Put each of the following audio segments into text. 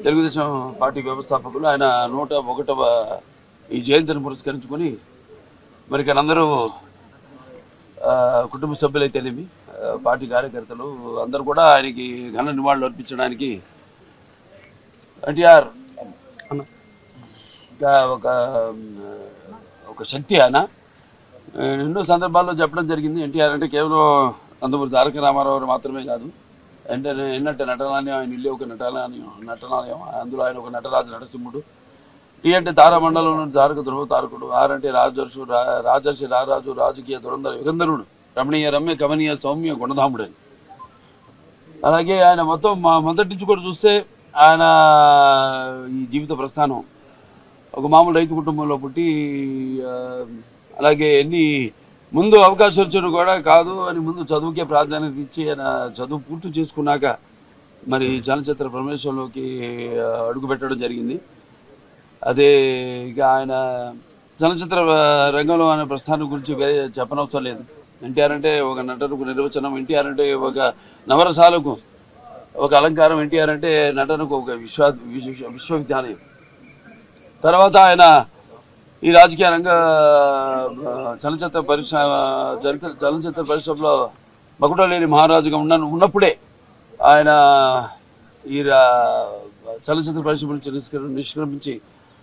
Telugu Desam party వ్యవస్థాపకులు ఆయన 101వ ఈ జయంతిని పురస్కరించుకొని మరి ఇక్కడ అందరూ కుటుంబ సభ్యులైతేనేమి పార్టీ కార్యకర్తలు అందరూ కూడా ఆయనకి ఘన నివాళులు అర్పించడానికి ఎన్టీఆర్ ఒక ఒక శక్తి ఆయన ఎన్నో సందర్భాల్లో చెప్పడం జరిగింది. ఎన్టీఆర్ అంటే కేవలం నందమూరి తారక రామారావు మాత్రమే కాదు, అంటే ఎన్నట్టు నటనాలయం, ఆయన ఇల్లు ఒక నటనాలయం, అందులో ఆయన ఒక నటరాజు నరసింహుడు. టీ అంటే తారామండలంలో తారక ధ్రువ తారకుడు, ఆర్ అంటే రాజర్షి రారాజు రాజకీయ దురంధర యుగంధరుడు, రమణీయ రమ్య కమనీయ సౌమ్య గుణధాముడు అని. అలాగే ఆయన మొదటి నుంచి కూడా చూస్తే ఆయన ఈ జీవిత ప్రస్థానం ఒక మామూలు రైతు కుటుంబంలో పుట్టి, అలాగే ముందు అవకాశం వచ్చారు కూడా కాదు అని ముందు చదువుకే ప్రాధాన్యత ఇచ్చి ఆయన చదువు పూర్తి చేసుకున్నాక మరి చలనచిత్ర ప్రవేశంలోకి అడుగుపెట్టడం జరిగింది. అదే ఇక ఆయన చలనచిత్ర రంగంలో ఆయన ప్రస్థానం గురించి వేరే చెప్పనవసరం లేదు. ఎన్టీఆర్ అంటే ఒక నటనకు నిర్వచనం, ఎన్టీఆర్ అంటే ఒక నవరసాలకు ఒక అలంకారం, ఎన్టీఆర్ అంటే నటనకు ఒక విశ్వవిద్యాలయం. తర్వాత ఆయన ఈ రాజకీయ రంగ చలనచిత్ర పరిశ్రమలో మకుటలేని మహారాజుగా ఉన్నప్పుడే ఆయన ఈ చలనచిత్ర పరిశ్రమ నుంచి నిష్క్రమించి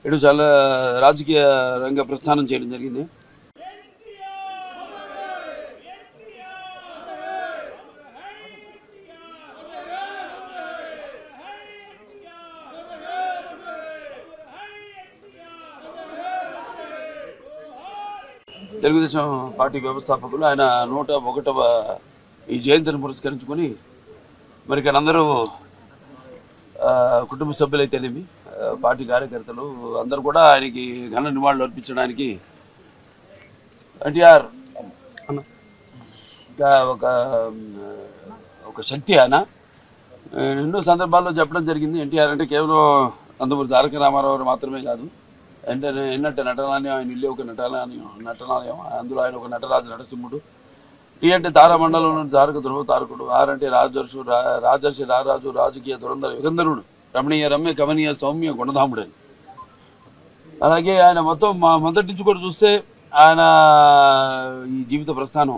ఇటు రాజకీయ రంగ ప్రస్థానం చేయడం జరిగింది. తెలుగుదేశం పార్టీ వ్యవస్థాపకులు ఆయన 101వ ఈ జయంతిని పురస్కరించుకొని మరి ఇక్కడ అందరూ కుటుంబ సభ్యులైతేనేమి పార్టీ కార్యకర్తలు అందరూ కూడా ఆయనకి ఘన నివాళులు అర్పించడానికి ఎన్టీఆర్ ఒక శక్తి ఆయన ఎన్నో సందర్భాల్లో చెప్పడం జరిగింది. ఎన్టీఆర్ అంటే కేవలం నందమూరి తారక రామారావు మాత్రమే కాదు, అంటే ఎన్నట్టు నటనాలయం, ఆయన ఇల్లు ఒక నటనాలయం, అందులో ఆయన ఒక నటరాజు నరసింహుడు. టీ అంటే తారామండలంలో తారక ధ్రువ తారకుడు, ఆర్ అంటే రాజర్షి రారాజు రాజకీయ దురంధర యుగంధరుడు, రమణీయ రమ్య కమనీయ సౌమ్య గుణధాముడు అని. అలాగే ఆయన మొదటి నుంచి కూడా చూస్తే ఆయన ఈ జీవిత ప్రస్థానం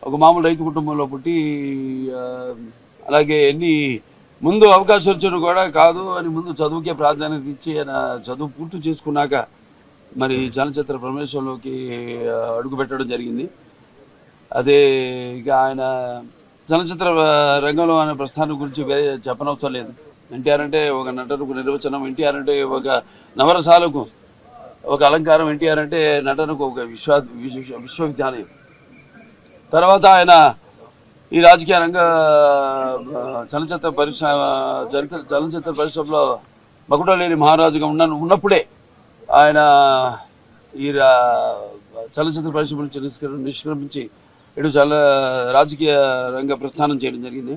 ఒక మామూలు రైతు కుటుంబంలో పుట్టి, అలాగే ముందు అవకాశం వచ్చారు కూడా కాదు అని ముందు చదువుకే ప్రాధాన్యత ఇచ్చి ఆయన చదువు పూర్తి చేసుకున్నాక మరి చలనచిత్ర ప్రవేశంలోకి అడుగుపెట్టడం జరిగింది. అదే ఇక ఆయన చలనచిత్ర రంగంలో ఆయన ప్రస్థానం గురించి వేరే చెప్పనవసరం లేదు. ఎన్టీఆర్ అంటే ఒక నటనకు నిర్వచనం, ఎన్టీఆర్ అంటే ఒక నవరసాలకు ఒక అలంకారం, ఎన్టీఆర్ అంటే నటనకు ఒక విశ్వవిద్యాలయం. తర్వాత ఆయన ఈ రాజకీయ రంగ చలనచిత్ర పరిశ్రమలో మకుటలేని మహారాజుగా ఉన్నప్పుడే ఆయన ఈ చలనచిత్ర పరిశ్రమ నుంచి నిష్క్రమించి ఇటు రాజకీయ రంగ ప్రస్థానం చేయడం జరిగింది.